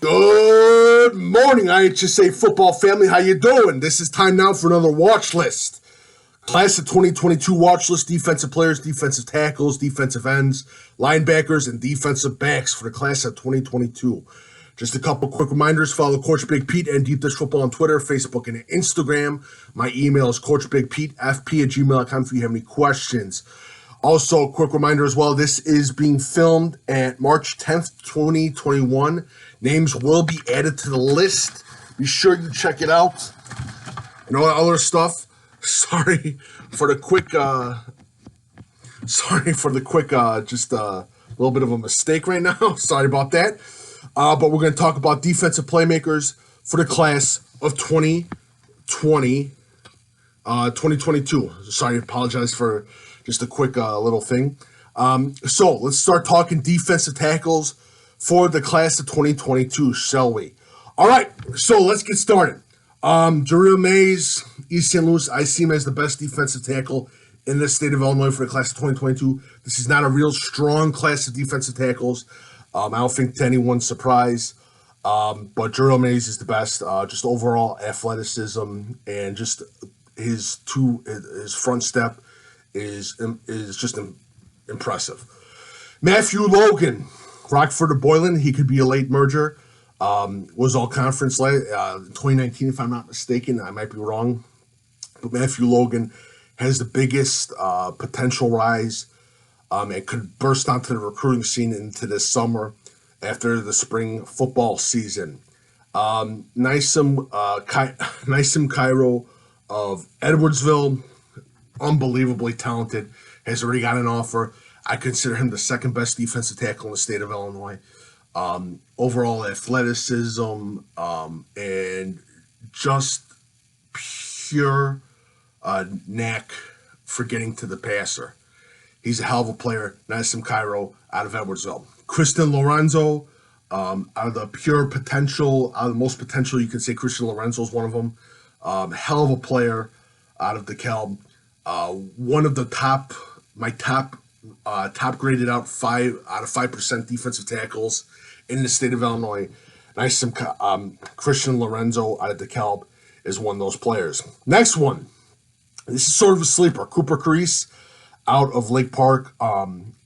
Good morning, IHSA football family. How you doing? This is time now for another watch list. Class of 2022 watch list: defensive players, defensive tackles, defensive ends, linebackers, and defensive backs for the class of 2022. Just a couple quick reminders. Follow Coach Big Pete and Deep Dish Football on Twitter, Facebook, and Instagram. My email is coachbigpetefp@gmail.com if you have any questions. Also, quick reminder as well, this is being filmed at March 10th, 2021. Names will be added to the list. Be sure you check it out. And all that other stuff. Sorry for the quick, just a little bit of a mistake right now. Sorry about that. But we're going to talk about defensive playmakers for the class of 2022. Sorry, I apologize for just a quick little thing. So let's start talking defensive tackles for the class of 2022, shall we? All right, so let's get started. Jireh Mays, East St. Louis, I see him as the best defensive tackle in the state of Illinois for the class of 2022. This is not a real strong class of defensive tackles. I don't think to anyone's surprise, but Jireh Mays is the best. Just overall athleticism and just his front step is just impressive. Matthew Logan, Rockford to Boylan, he could be a late merger. Was all conference in 2019, if I'm not mistaken. I might be wrong, but Matthew Logan has the biggest potential rise and could burst onto the recruiting scene into this summer after the spring football season. Nasim Cairo of Edwardsville, unbelievably talented, has already got an offer. I consider him the second best defensive tackle in the state of Illinois. Overall athleticism and just pure knack for getting to the passer. He's a hell of a player. Nasim Cairo out of Edwardsville. Kristen Lorenzo, out of the pure potential, out of the most potential, you can say Kristen Lorenzo is one of them. Hell of a player out of DeKalb. One of the top graded out 5% defensive tackles in the state of Illinois. Kristen Lorenzo out of DeKalb is one of those players. Next one, this is sort of a sleeper. Cooper Cerese out of Lake Park.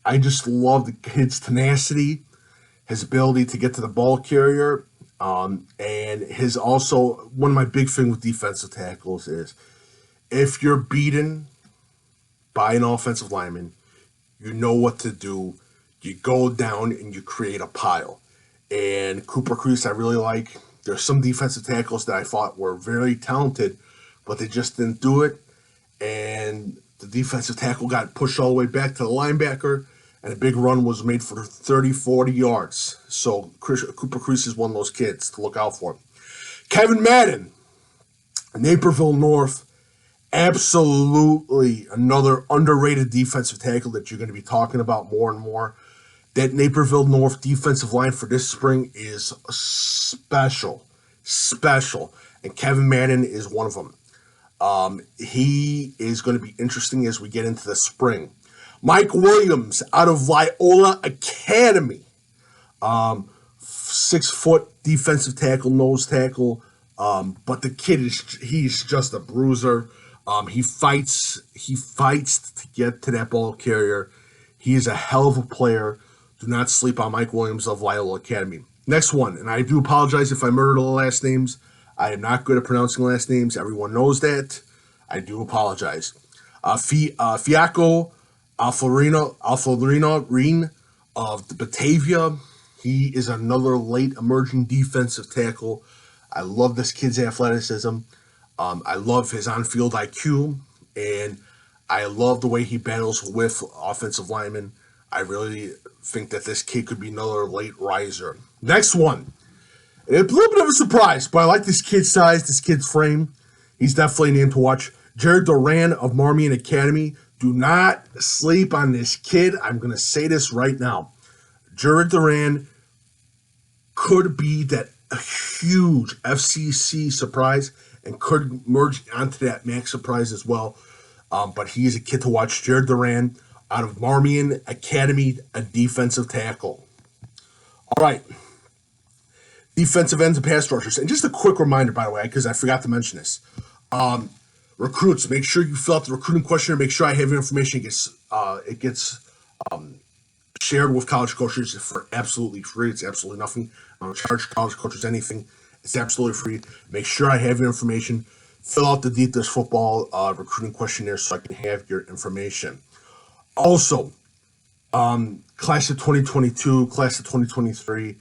I just love the kid's tenacity, his ability to get to the ball carrier, and his also, one of my big thing with defensive tackles is if you're beaten by an offensive lineman, you know what to do. You go down and you create a pile. And Cooper Cerese, I really like. There's some defensive tackles that I thought were very talented, but they just didn't do it. And the defensive tackle got pushed all the way back to the linebacker, and a big run was made for 30, 40 yards. So Cooper Cerese is one of those kids to look out for. Kevin Madden, Naperville North, absolutely another underrated defensive tackle that you're going to be talking about more and more. That Naperville North defensive line for this spring is special. And Kevin Madden is one of them. He is going to be interesting as we get into the spring. Mike Williams out of Loyola Academy. 6 foot defensive tackle, nose tackle. But the kid he's just a bruiser. He fights to get to that ball carrier. He is a hell of a player. Do not sleep on Mike Williams of Loyola Academy. Next one, and I do apologize if I murdered the last names. I am not good at pronouncing last names. Everyone knows that. I do apologize. Fiaco Alfarino Reen of Batavia. He is another late emerging defensive tackle. I love this kid's athleticism. I love his on-field IQ, and I love the way he battles with offensive linemen. I really think that this kid could be another late riser. Next one. A little bit of a surprise, but I like this kid's size, this kid's frame. He's definitely a name to watch. Duran of Marmian Academy. Do not sleep on this kid. I'm going to say this right now. Duran could be that huge FCC surprise and could merge onto that MAC surprise as well. But he is a kid to watch. Duran out of Marmian Academy, a defensive tackle. All right. defensive ends and pass rushers. And just a quick reminder, by the way, because I forgot to mention this. Recruits, make sure you fill out the recruiting questionnaire. Make sure I have your information. It gets shared with college coaches for absolutely free. It's absolutely nothing. I don't charge college coaches anything. It's absolutely free. Make sure I have your information. Fill out the DBs Football recruiting questionnaire so I can have your information. Also, class of 2022, class of 2023,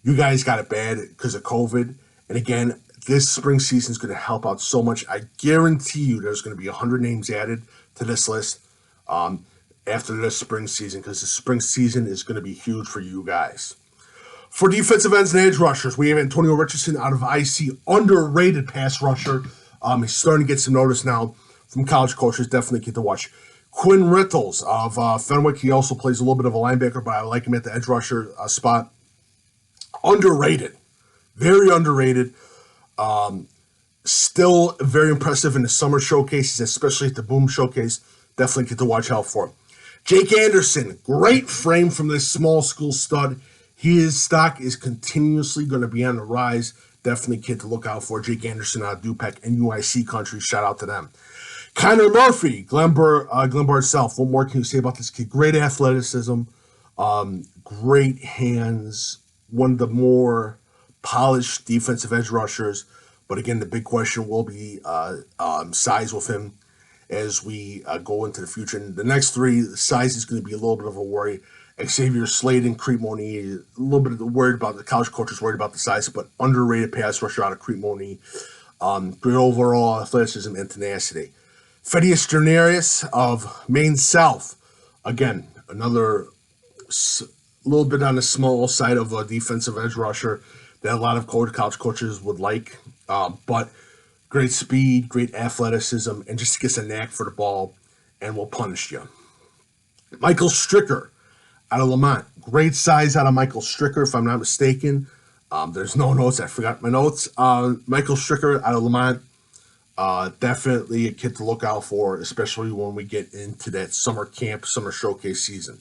you guys got it bad because of COVID. And again, this spring season is going to help out so much. I guarantee you there's going to be 100 names added to this list after this spring season, because the spring season is going to be huge for you guys. For defensive ends and edge rushers, we have Antonio Richardson out of IC, underrated pass rusher. He's starting to get some notice now from college coaches. Definitely get to watch. Quinn Rittles of Fenwick. He also plays a little bit of a linebacker, but I like him at the edge rusher spot. Underrated. Very underrated. Still very impressive in the summer showcases, especially at the Boom Showcase. Definitely get to watch out for him. Jake Anderson, great frame from this small school stud. His stock is continuously going to be on the rise. Definitely kid to look out for. Jake Anderson out of Dupec and UIC country. Shout out to them. Connor Murphy, Glenbard itself. What more can you say about this kid? Great athleticism, great hands, one of the more polished defensive edge rushers. But again, the big question will be size with him as we go into the future. And the next three, size is going to be a little bit of a worry. Xavier Sladen, Crete-Monee, a little bit worried about the college coaches, worried about the size, but underrated pass rusher out of Crete-Monee. Great overall athleticism and tenacity. Fedius Janarius of Maine South. Again, another little bit on the small side of a defensive edge rusher that a lot of college coaches would like. But great speed, great athleticism, and just gets a knack for the ball and will punish you. Michael Stricker out of Lamont. Great size out of Michael Stricker, if I'm not mistaken. There's no notes. I forgot my notes. Michael Stricker out of Lamont. Definitely a kid to look out for, especially when we get into that summer camp, summer showcase season.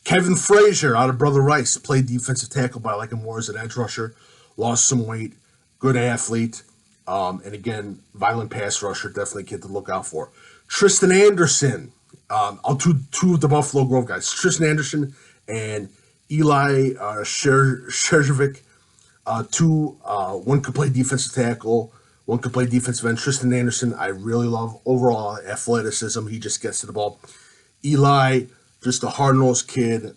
Kevin Frazier out of Brother Rice. Played defensive tackle, but I like him more as an edge rusher. Lost some weight. Good athlete. And again, violent pass rusher. Definitely a kid to look out for. Tristan Anderson. I'll do two of the Buffalo Grove guys. Tristan Anderson and Eli Sherjovic. One could play defensive tackle. One could play defensive end. Tristan Anderson, I really love overall athleticism. He just gets to the ball. Eli, just a hard-nosed kid,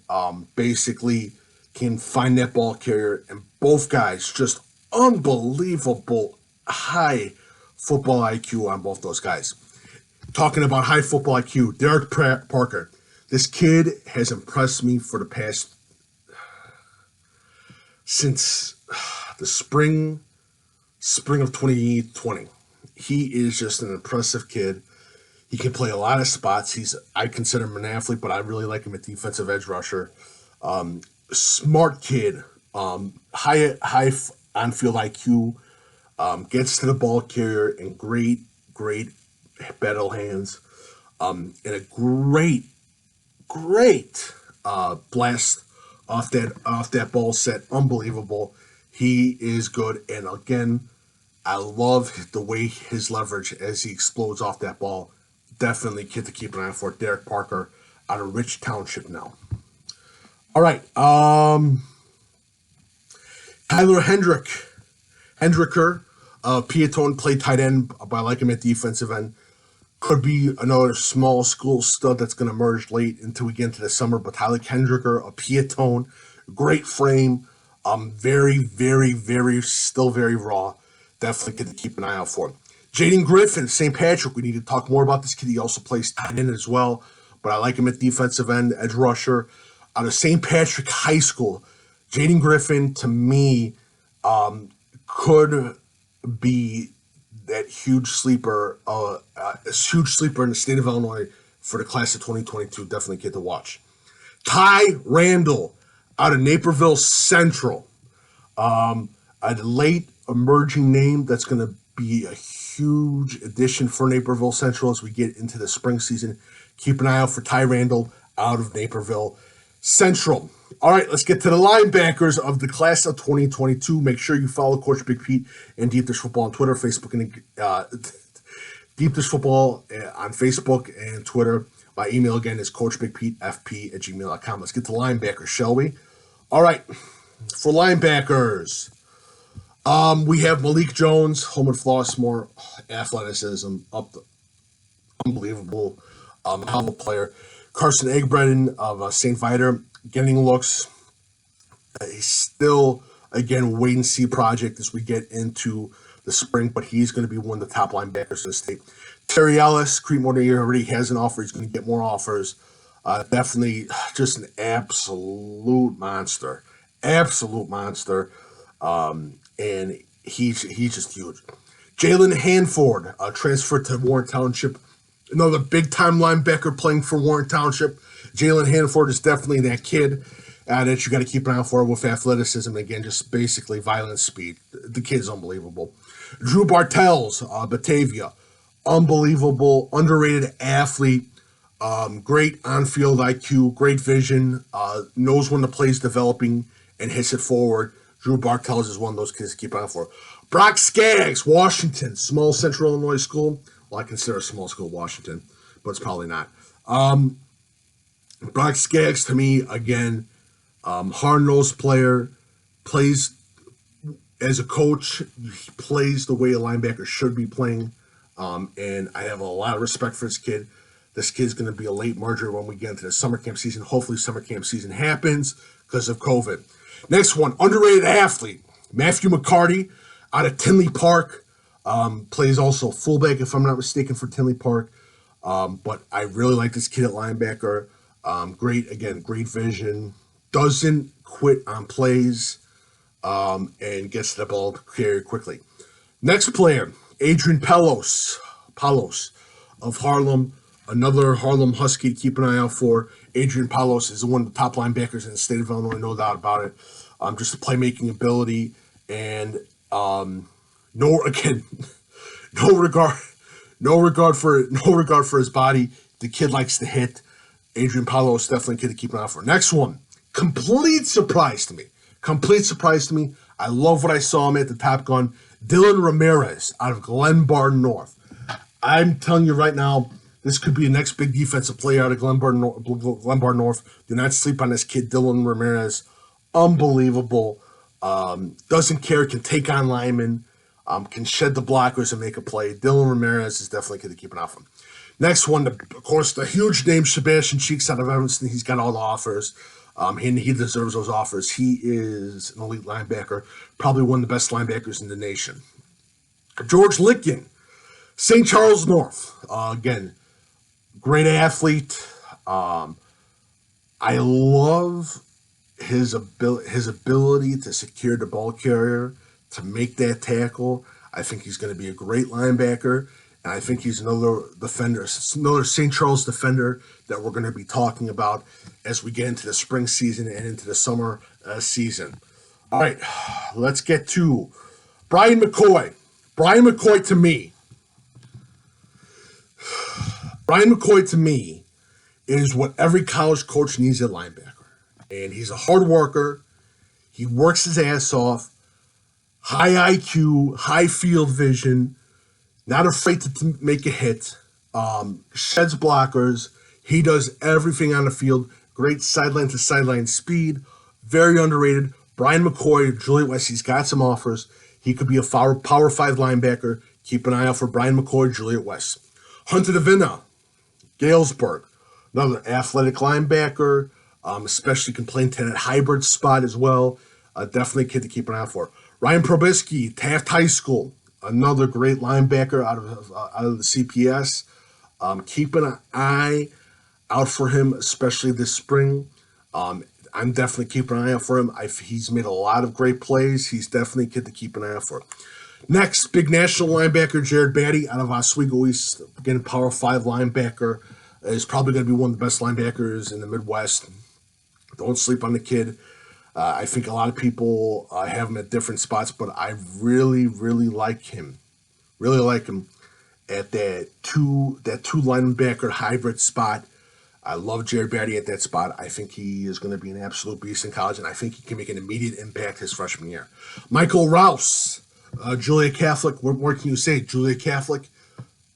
basically can find that ball carrier. And both guys, just unbelievable high football IQ on both those guys. Talking about high football IQ, Derek Parker. This kid has impressed me for the past, since the spring of 2020. He is just an impressive kid. He can play a lot of spots. I consider him an athlete, but I really like him at defensive edge rusher. Smart kid, high on-field IQ, gets to the ball carrier and great battle hands, and a great blast off that ball set. Unbelievable. He is good, and again, I love the way his leverage as he explodes off that ball. Definitely kid to keep an eye out for. Derek Parker out of Rich Township now. All right. Tyler Hendricker, Piatone, played tight end, but I like him at defensive end. Could be another small school stud that's going to emerge late until we get into the summer. But Tyler Hendricker, a Piatone, great frame. Very, still very raw. Definitely good to keep an eye out for. Jaden Griffin, St. Patrick. We need to talk more about this kid. He also plays tight end as well, but I like him at defensive end, edge rusher. Out of St. Patrick High School, Jaden Griffin, to me, could be that huge sleeper in the state of Illinois for the class of 2022. Definitely a kid to watch. Ty Randall out of Naperville Central. A late emerging name that's going to be a huge addition for Naperville Central as we get into the spring season. Keep an eye out for Ty Randall out of Naperville Central. All right, let's get to the linebackers of the class of 2022. Make sure you follow Coach Big Pete and Deep Dish Football on Twitter, Facebook, and Deep Dish Football on Facebook and Twitter. My email again is coachbigpetefp@gmail.com. Let's get to linebackers, shall we? All right, for linebackers, we have Malik Jones, home and Flossmoor, athleticism, unbelievable, hell of a player. Carson Egbredin of St. Viator, getting looks. He's still, again, wait and see project as we get into the spring, but he's going to be one of the top linebackers in the state. Terry Ellis, Creekmore already has an offer. He's going to get more offers. Definitely just an absolute monster. Absolute monster. And he's just huge. Jalen Hanford, transferred to Warren Township. Another big-time linebacker playing for Warren Township. Jalen Hanford is definitely that kid that you got to keep an eye out for with athleticism. Again, just basically violent speed. The kid's unbelievable. Drew Bartels, Batavia. Unbelievable, underrated athlete. Great on-field IQ, great vision. Knows when the play's developing and hits it forward. Drew Bartels is one of those kids to keep an eye out for. Brock Skaggs, Washington. Small Central Illinois school. Well, I consider a small school Washington, but it's probably not. Brock Skaggs, to me, again, hard-nosed player, plays as a coach, he plays the way a linebacker should be playing, and I have a lot of respect for this kid. This kid's going to be a late merger when we get into the summer camp season. Hopefully summer camp season happens because of COVID. Next one, underrated athlete, Matthew McCarty out of Tinley Park. Plays also fullback, if I'm not mistaken, for Tinley Park. But I really like this kid at linebacker. Great vision. Doesn't quit on plays, and gets the ball to carry quickly. Next player, Adrian Palos of Harlem. Another Harlem Husky to keep an eye out for. Adrian Palos is one of the top linebackers in the state of Illinois, no doubt about it. Just a playmaking ability and no regard for his body. The kid likes to hit. Adrian Palos definitely a kid to keep an eye out for. Next one, complete surprise to me. I love what I saw him at the Top Gun. Dylan Ramirez out of Glenbard North. I'm telling you right now, this could be the next big defensive player out of Glenbard North. Do not sleep on this kid, Dylan Ramirez. Unbelievable. Doesn't care, can take on linemen, can shed the blockers and make a play. Dylan Ramirez is definitely a kid to keep an eye on. Next one, of course, the huge name, Sebastian Cheeks out of Evanston. He's got all the offers. He deserves those offers. He is an elite linebacker, probably one of the best linebackers in the nation. George Litkin, St. Charles North. Again, great athlete. I love his ability to secure the ball carrier, to make that tackle. I think he's going to be a great linebacker, and I think he's another St. Charles defender that we're going to be talking about as we get into the spring season and into the summer season. All right, let's get to Brian McCoy. Brian McCoy to me is what every college coach needs at linebacker. And he's a hard worker. He works his ass off. High IQ, high field vision, not afraid to make a hit. Sheds blockers. He does everything on the field. Great sideline to sideline speed. Very underrated. Brian McCoy, Juliet West, he's got some offers. He could be a Power 5 linebacker. Keep an eye out for Brian McCoy, Juliet West. Hunter Davina, Galesburg. Another athletic linebacker. Especially can play into that hybrid spot as well. Definitely a kid to keep an eye out for. Ryan Probisky, Taft High School. Another great linebacker out of the CPS. Keep an eye out for him, especially this spring. I'm definitely keeping an eye out for him. He's made a lot of great plays. He's definitely a kid to keep an eye out for. Next, big national linebacker, Jared Batty out of Oswego East. Again, Power 5 linebacker. Is probably going to be one of the best linebackers in the Midwest. Don't sleep on the kid. I think a lot of people have him at different spots, but I really, really like him. Really like him at that two linebacker hybrid spot. I love Jared Batty at that spot. I think he is going to be an absolute beast in college, and I think he can make an immediate impact his freshman year. Michael Rouse, Julia Catholic. What more can you say? Julia Catholic,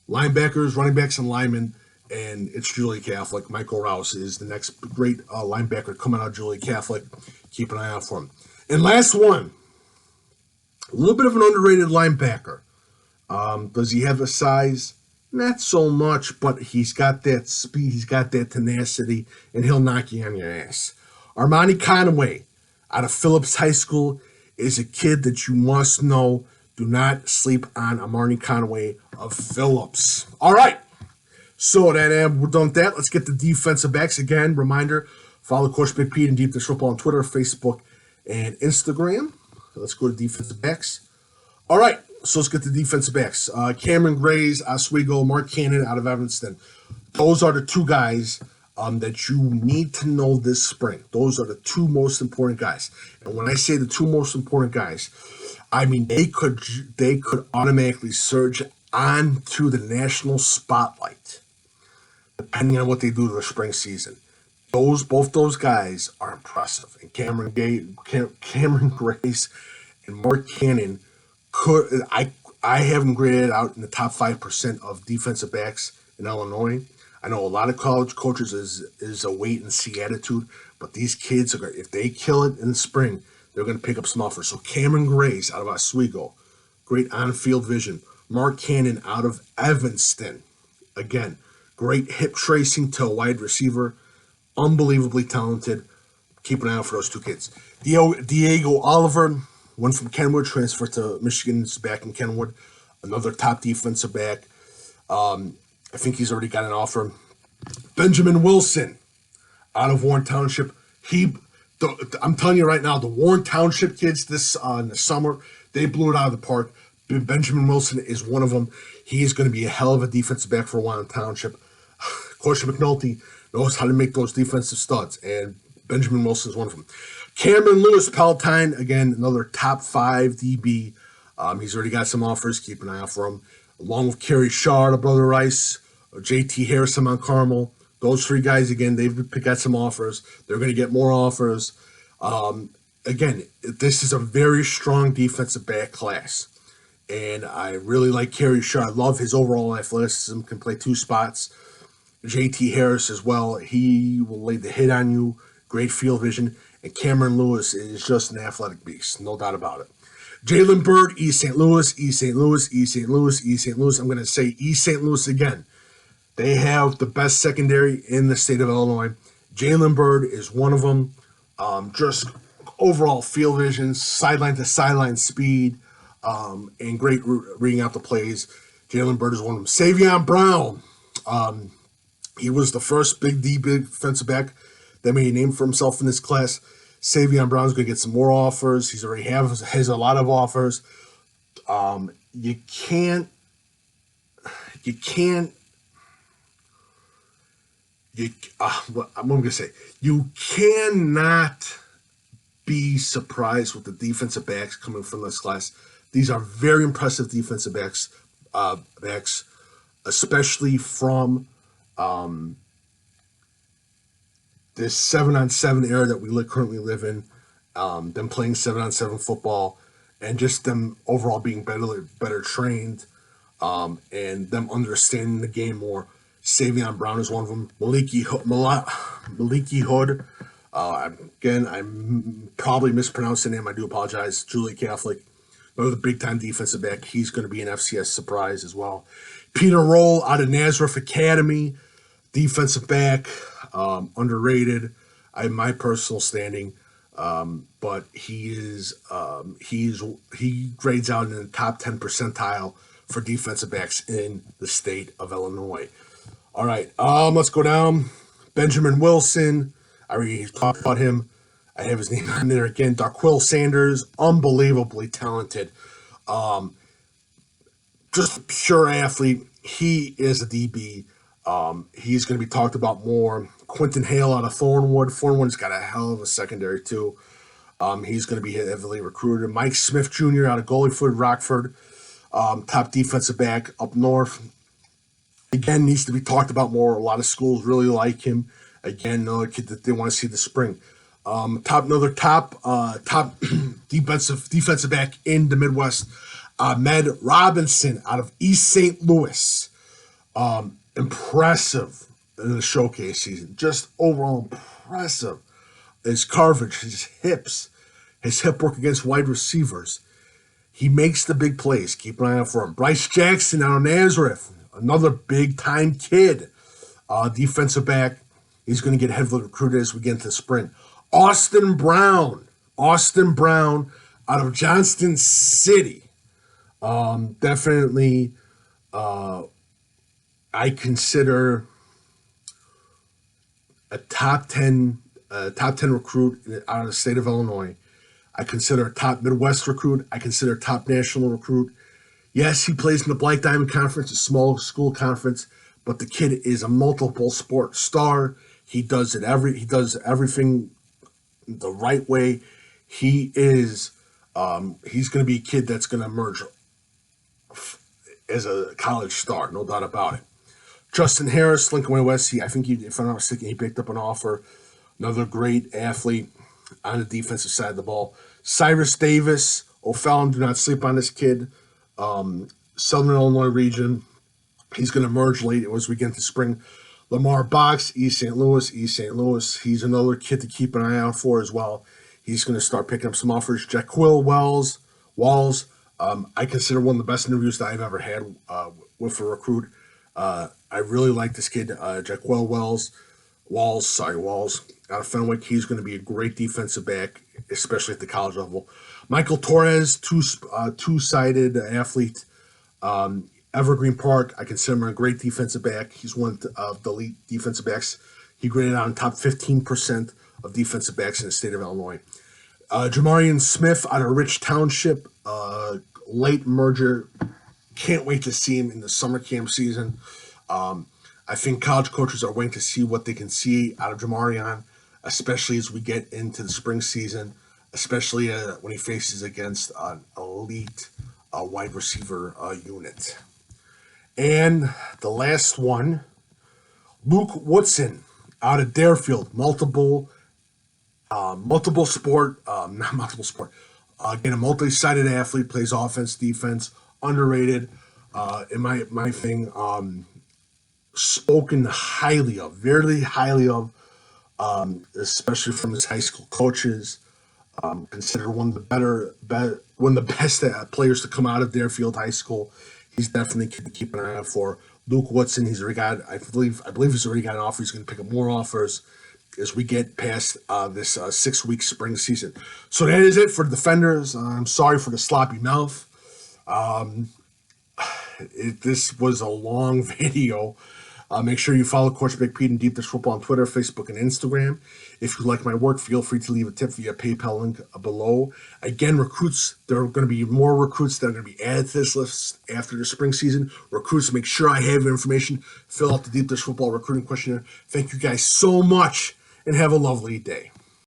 linebackers, running backs, and linemen, and it's Julia Catholic. Michael Rouse is the next great linebacker coming out of Julia Catholic. Keep an eye out for him. And last one, a little bit of an underrated linebacker. Does he have the size? Not so much, but he's got that speed, he's got that tenacity, and he'll knock you on your ass. Armani Conaway, out of Phillips High School, is a kid that you must know. Do not sleep on Armani Conaway of Phillips. All right, so we're done with that. Let's get the defensive backs again. Reminder, follow Coach Big Pete and Deep Dish Football on Twitter, Facebook, and Instagram. Let's go to defensive backs. All right, so let's get the defensive backs. Cameron Grays, Oswego, Mark Cannon out of Evanston. Those are the two guys that you need to know this spring. Those are the two most important guys. And when I say the two most important guys, I mean they could automatically surge onto the national spotlight, depending on what they do to the spring season. Both those guys are impressive. And Cameron Grays and Mark Cannon I have them graded out in the top 5% of defensive backs in Illinois. I know a lot of college coaches is a wait and see attitude, but these kids are, if they kill it in the spring, they're going to pick up some offers. So Cameron Grays out of Oswego, great on-field vision. Mark Cannon out of Evanston, again, great hip tracing to a wide receiver, unbelievably talented. Keep an eye out for those two kids. Diego Oliver went from Kenwood, transferred to Michigan's back in Kenwood, another top defensive back. I think he's already got an offer. Benjamin Wilson out of Warren Township. I'm telling you right now, the Warren Township kids in the summer, they blew it out of the park. Benjamin Wilson is one of them. He is going to be a hell of a defensive back for Warren Township. Coach McNulty knows how to make those defensive studs, and Benjamin Wilson is one of them. Cameron Lewis Palatine, again, another top 5 DB. He's already got some offers. Keep an eye out for him. Along with Kerry Shaw, Brother Rice, JT Harrison on Carmel. Those 3 guys, again, they've got some offers. They're going to get more offers. Again, this is a very strong defensive back class. And I really like Kerry Shaw. I love his overall athleticism, can play 2 spots. JT Harris as well. He will lay the hit on you. Great field vision. And Cameron Lewis is just an athletic beast, no doubt about it. Jalen Bird, East St. Louis, East St. Louis, East St. Louis, East St. Louis. I'm going to say East St. Louis again. They have the best secondary in the state of Illinois. Jalen Bird is one of them. Just overall field vision, sideline to sideline speed, and great reading out the plays. Jalen Bird is one of them. Savion Brown. He was the first big defensive back that made a name for himself in this class. Savion Brown's going to get some more offers. He's already has a lot of offers. What I'm going to say, you cannot be surprised with the defensive backs coming from this class. These are very impressive defensive backs, especially from this 7-on-7 era that we currently live in, them playing 7-on-7 football, and just them overall being better trained, and them understanding the game more. Savion Brown is one of them. Maliki Hood. Again, I'm probably mispronouncing the name. I do apologize. Julie Catholic, another big-time defensive back. He's going to be an FCS surprise as well. Peter Roll out of Nazareth Academy, defensive back, underrated. I have my personal standing, but he grades out in the top 10 percentile for defensive backs in the state of Illinois. All right, let's go down. Benjamin Wilson, I already talked about him. I have his name on there again. Darquill Sanders, unbelievably talented. Just a pure athlete. He is a DB. He's going to be talked about more. Quentin Hale out of Thornwood. Thornwood's got a hell of a secondary, too. He's going to be heavily recruited. Mike Smith Jr. out of Goalyfoot, Rockford. Top defensive back up north. Again, needs to be talked about more. A lot of schools really like him. Again, another kid that they want to see this spring. Top defensive back in the Midwest, Ahmed Robinson out of East St. Louis. Impressive in the showcase season. Just overall impressive. His coverage, his hips, his hip work against wide receivers. He makes the big plays. Keep an eye out for him. Bryce Jackson out of Nazareth. Another big-time kid. Defensive back. He's going to get heavily recruited as we get into the spring. Austin Brown out of Johnston City. Definitely, I consider a top 10 recruit out of the state of Illinois. I consider a top Midwest recruit. I consider a top national recruit. Yes, he plays in the Black Diamond Conference, a small school conference, but the kid is a multiple sport star. He does everything the right way. He's going to be a kid that's going to emerge as a college star, no doubt about it. Justin Harris, Lincoln Way West. If I'm not mistaken, he picked up an offer. Another great athlete on the defensive side of the ball. Cyrus Davis, O'Fallon, do not sleep on this kid. Southern Illinois region. He's going to emerge late as we get into spring. Lamar Box, East St. Louis. He's another kid to keep an eye out for as well. He's going to start picking up some offers. Jaquil Walls. I consider one of the best interviews that I've ever had with a recruit. I really like this kid, Jaquil Walls out of Fenwick. He's going to be a great defensive back, especially at the college level. Michael Torres, two-sided athlete. Evergreen Park, I consider him a great defensive back. He's one of the elite defensive backs. He graded on top 15% of defensive backs in the state of Illinois. Jamarian Smith out of Rich Township, late merger. Can't wait to see him in the summer camp season. I think college coaches are waiting to see what they can see out of Jamarian, especially as we get into the spring season, especially when he faces against an elite wide receiver unit. And the last one, Luke Woodson out of Deerfield, multiple sport. Again, a multi-sided athlete, plays offense, defense, underrated. In my thing, spoken highly of, very highly of, especially from his high school coaches. Considered one of the best players to come out of Deerfield High School. He's definitely a kid to keep an eye out for. Luke Woodson, I believe he's already got an offer. He's going to pick up more offers as we get past this 6-week spring season. So that is it for the Defenders. I'm sorry for the sloppy mouth. This was a long video. Make sure you follow Coach Big Pete and Deep Dish Football on Twitter, Facebook, and Instagram. If you like my work, feel free to leave a tip via PayPal link below. Again, recruits, there are going to be more recruits that are going to be added to this list after the spring season. Recruits, make sure I have your information. Fill out the Deep Dish Football recruiting questionnaire. Thank you guys so much, and have a lovely day.